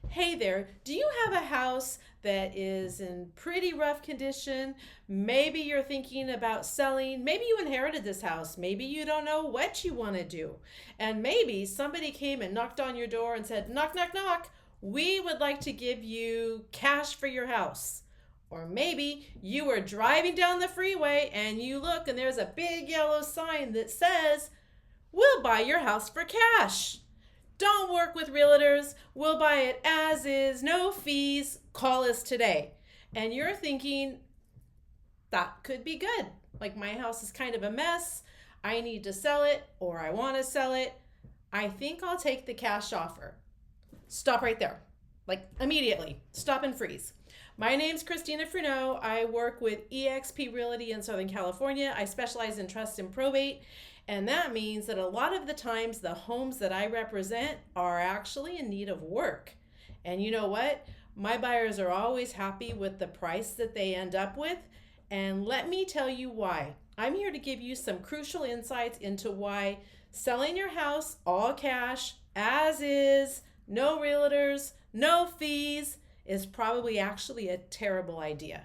Hey there, do you have a house that is in pretty rough condition? Maybe you're thinking about selling. Maybe you inherited this house. Maybe you don't know what you want to do. And maybe somebody came and knocked on your door and said, knock, knock, knock. We would like to give you cash for your house. Or maybe you were driving down the freeway and you look and there's a big yellow sign that says, we'll buy your house for cash. Don't work with realtors. We'll buy it as is, no fees. Call us today. And you're thinking, that could be good. Like, my house is kind of a mess. I need to sell it, or I want to sell it. I think I'll take the cash offer. Stop right there. Like, immediately. Stop and freeze. My name's Christina Fruneaux. I work with eXp Realty in Southern California. I specialize in trust and probate. And that means that a lot of the times the homes that I represent are actually in need of work. And you know what? My buyers are always happy with the price that they end up with. And let me tell you why. I'm here to give you some crucial insights into why selling your house all cash, as is, no realtors, no fees, is probably actually a terrible idea.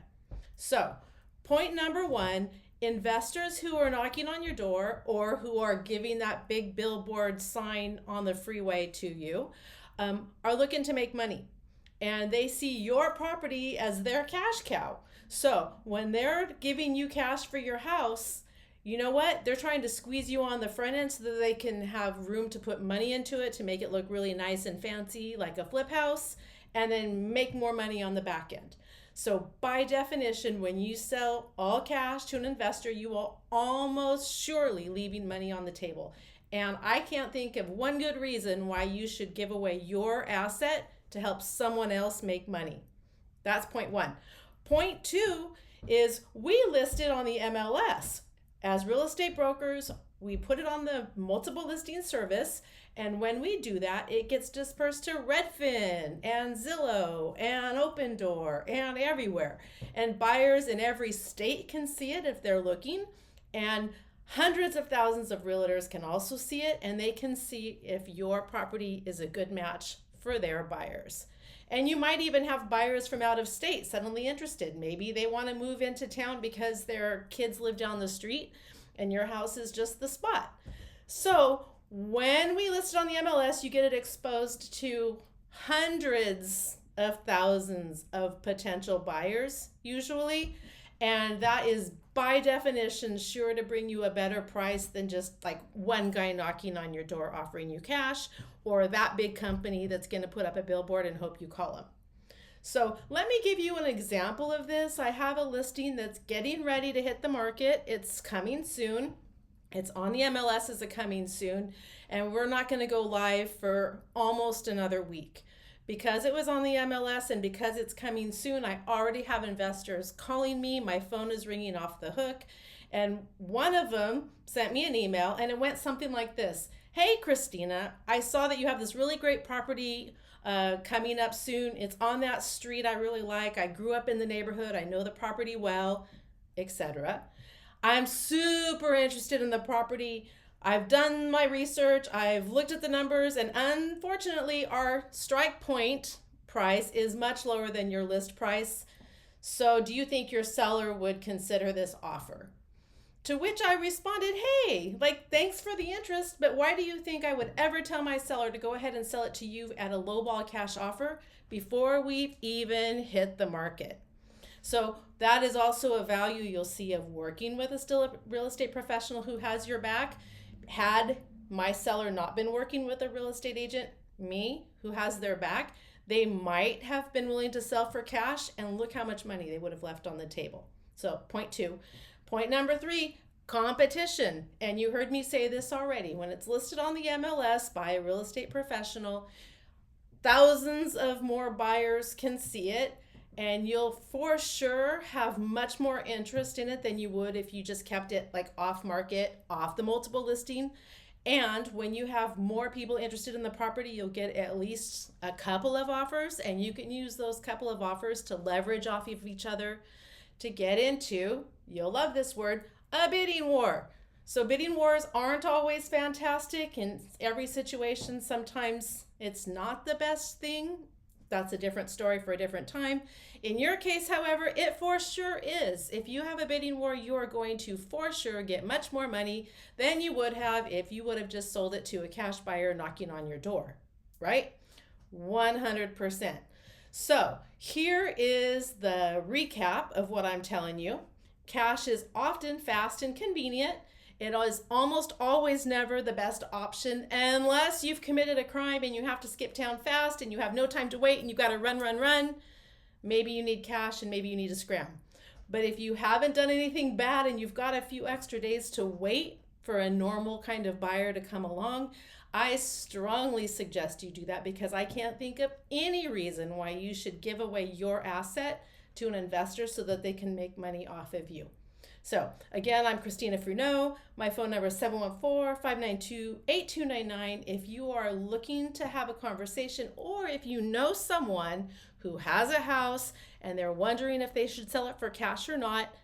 So, point number one, investors who are knocking on your door or who are giving that big billboard sign on the freeway to you are looking to make money. And they see your property as their cash cow. So when they're giving you cash for your house, you know what? They're trying to squeeze you on the front end so that they can have room to put money into it to make it look really nice and fancy, like a flip house, and then make more money on the back end. So by definition, when you sell all cash to an investor, you are almost surely leaving money on the table. And I can't think of one good reason why you should give away your asset to help someone else make money. That's point one. Point two is we list it on the MLS. As real estate brokers, we put it on the multiple listing service, and when we do that, it gets dispersed to Redfin and Zillow and Open Door and everywhere. And buyers in every state can see it if they're looking, and hundreds of thousands of realtors can also see it, and they can see if your property is a good match for their buyers. And you might even have buyers from out of state suddenly interested. Maybe they want to move into town because their kids live down the street and your house is just the spot. So when we list it on the MLS, you get it exposed to hundreds of thousands of potential buyers, usually. And that is by definition sure to bring you a better price than just like one guy knocking on your door offering you cash, or that big company that's going to put up a billboard and hope you call them. So let me give you an example of this. I have a listing that's getting ready to hit the market. It's coming soon. It's on the MLS as a coming soon, and we're not going to go live for almost another week. Because it was on the MLS and because it's coming soon, I already have investors calling me. My phone is ringing off the hook. And one of them sent me an email, and it went something like this. Hey, Christina, I saw that you have this really great property coming up soon. It's on that street I really like. I grew up in the neighborhood. I know the property well, etc. I'm super interested in the property. I've done my research, I've looked at the numbers, and unfortunately, our strike point price is much lower than your list price. So, do you think your seller would consider this offer? To which I responded, hey, thanks for the interest, but why do you think I would ever tell my seller to go ahead and sell it to you at a lowball cash offer before we've even hit the market? So that is also a value you'll see of working with a real estate professional who has your back. Had my seller not been working with a real estate agent, me, who has their back, they might have been willing to sell for cash, and look how much money they would have left on the table. So point two. Point number three, competition. And you heard me say this already. When it's listed on the MLS by a real estate professional, thousands of more buyers can see it, and you'll for sure have much more interest in it than you would if you just kept it like off market, off the multiple listing. And when you have more people interested in the property, you'll get at least a couple of offers, and you can use those couple of offers to leverage off of each other to get into, you'll love this word, a bidding war. So bidding wars aren't always fantastic in every situation. Sometimes it's not the best thing That's a different story for a different time. In your case, however, it for sure is. If you have a bidding war, you are going to for sure get much more money than you would have if you would have just sold it to a cash buyer knocking on your door, right? 100%. So here is the recap of what I'm telling you. Cash is often fast and convenient. It is almost always never the best option unless you've committed a crime and you have to skip town fast and you have no time to wait and you've got to run, run, run. Maybe you need cash and maybe you need to scram. But if you haven't done anything bad and you've got a few extra days to wait for a normal kind of buyer to come along, I strongly suggest you do that, because I can't think of any reason why you should give away your asset to an investor so that they can make money off of you. So again, I'm Christina Fruneaux. My phone number is 714-592-8299. If you are looking to have a conversation, or if you know someone who has a house and they're wondering if they should sell it for cash or not,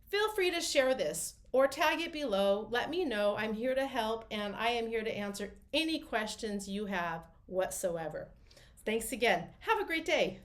feel free to share this or tag it below. Let me know. I'm here to help, and I am here to answer any questions you have whatsoever. Thanks again. Have a great day.